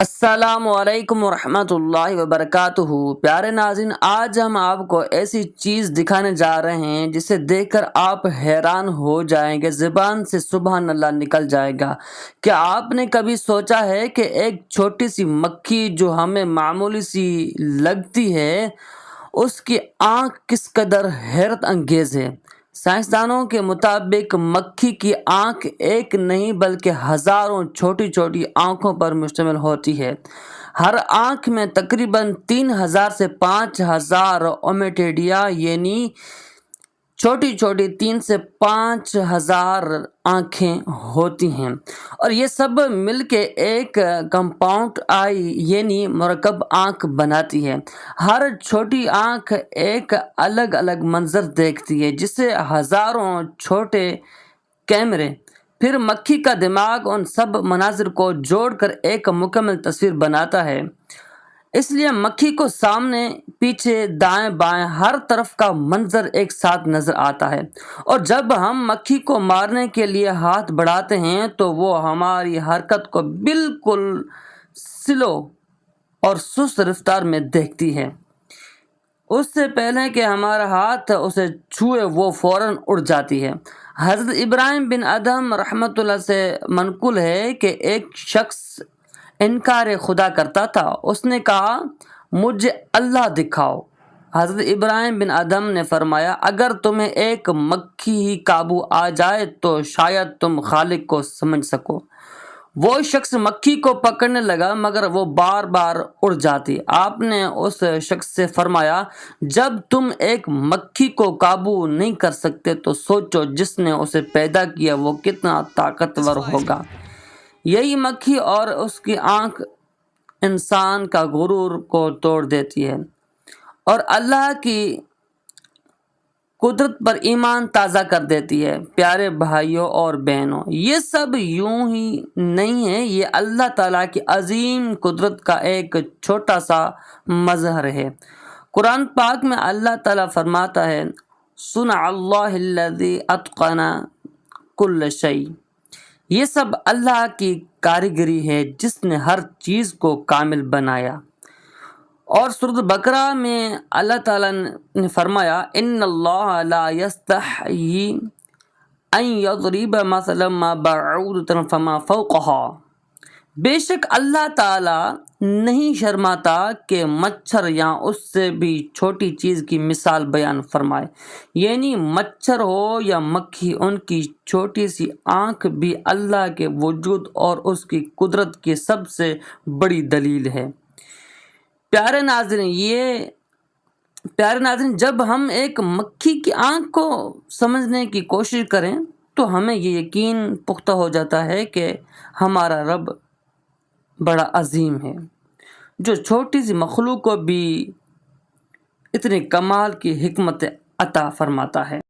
السلام علیکم ورحمۃ اللہ وبرکاتہ۔ پیارے ناظرین، آج ہم آپ کو ایسی چیز دکھانے جا رہے ہیں جسے دیکھ کر آپ حیران ہو جائیں گے، زبان سے سبحان اللہ نکل جائے گا۔ کیا آپ نے کبھی سوچا ہے کہ ایک چھوٹی سی مکھی جو ہمیں معمولی سی لگتی ہے، اس کی آنکھ کس قدر حیرت انگیز ہے؟ سائنسدانوں کے مطابق مکھی کی آنکھ ایک نہیں بلکہ ہزاروں چھوٹی چھوٹی آنکھوں پر مشتمل ہوتی ہے۔ ہر آنکھ میں تقریباً 3000 سے 5000 اومیٹیڈیا یعنی چھوٹی چھوٹی 3 سے 5000 آنکھیں ہوتی ہیں، اور یہ سب مل کے ایک کمپاؤنڈ آئی یعنی مرکب آنکھ بناتی ہے۔ ہر چھوٹی آنکھ ایک الگ الگ منظر دیکھتی ہے، جسے ہزاروں چھوٹے کیمرے پھر مکھی کا دماغ ان سب مناظر کو جوڑ کر ایک مکمل تصویر بناتا ہے۔ اس لیے مکھی کو سامنے، پیچھے، دائیں بائیں ہر طرف کا منظر ایک ساتھ نظر آتا ہے، اور جب ہم مکھی کو مارنے کے لیے ہاتھ بڑھاتے ہیں تو وہ ہماری حرکت کو بالکل سلو اور سست رفتار میں دیکھتی ہے۔ اس سے پہلے کہ ہمارا ہاتھ اسے چھوئے وہ فوراً اڑ جاتی ہے۔ حضرت ابراہیم بن ادہم رحمۃ اللہ سے منقول ہے کہ ایک شخص انکار خدا کرتا تھا۔ اس نے کہا، مجھے اللہ دکھاؤ۔ حضرت ابراہیم بن ادہم نے فرمایا، اگر تمہیں ایک مکھی ہی قابو آ جائے تو شاید تم خالق کو سمجھ سکو۔ وہ شخص مکھی کو پکڑنے لگا مگر وہ بار بار اڑ جاتی۔ آپ نے اس شخص سے فرمایا، جب تم ایک مکھی کو قابو نہیں کر سکتے تو سوچو جس نے اسے پیدا کیا وہ کتنا طاقتور ہوگا۔ یہی مکھی اور اس کی آنکھ انسان کا غرور کو توڑ دیتی ہے اور اللہ کی قدرت پر ایمان تازہ کر دیتی ہے۔ پیارے بھائیوں اور بہنوں، یہ سب یوں ہی نہیں ہے، یہ اللہ تعالیٰ کی عظیم قدرت کا ایک چھوٹا سا مظہر ہے۔ قرآن پاک میں اللہ تعالیٰ فرماتا ہے، صنع اللہ الذی اتقن کل شیء۔ یہ سب اللہ کی کاریگری ہے جس نے ہر چیز کو کامل بنایا۔ اور سورۃ بقرہ میں اللہ تعالیٰ نے فرمایا، ان اللہ لا یستحیی ان یضرب مثلا ما بعوضۃ فما فوقها۔ بے شک اللہ تعالیٰ نہیں شرماتا کہ مچھر یا اس سے بھی چھوٹی چیز کی مثال بیان فرمائے، یعنی مچھر ہو یا مکھی، ان کی چھوٹی سی آنکھ بھی اللہ کے وجود اور اس کی قدرت کی سب سے بڑی دلیل ہے۔ پیارے ناظرین، جب ہم ایک مکھی کی آنکھ کو سمجھنے کی کوشش کریں تو ہمیں یہ یقین پختہ ہو جاتا ہے کہ ہمارا رب بڑا عظیم ہے، جو چھوٹی سی مخلوق کو بھی اتنے کمال کی حکمت عطا فرماتا ہے۔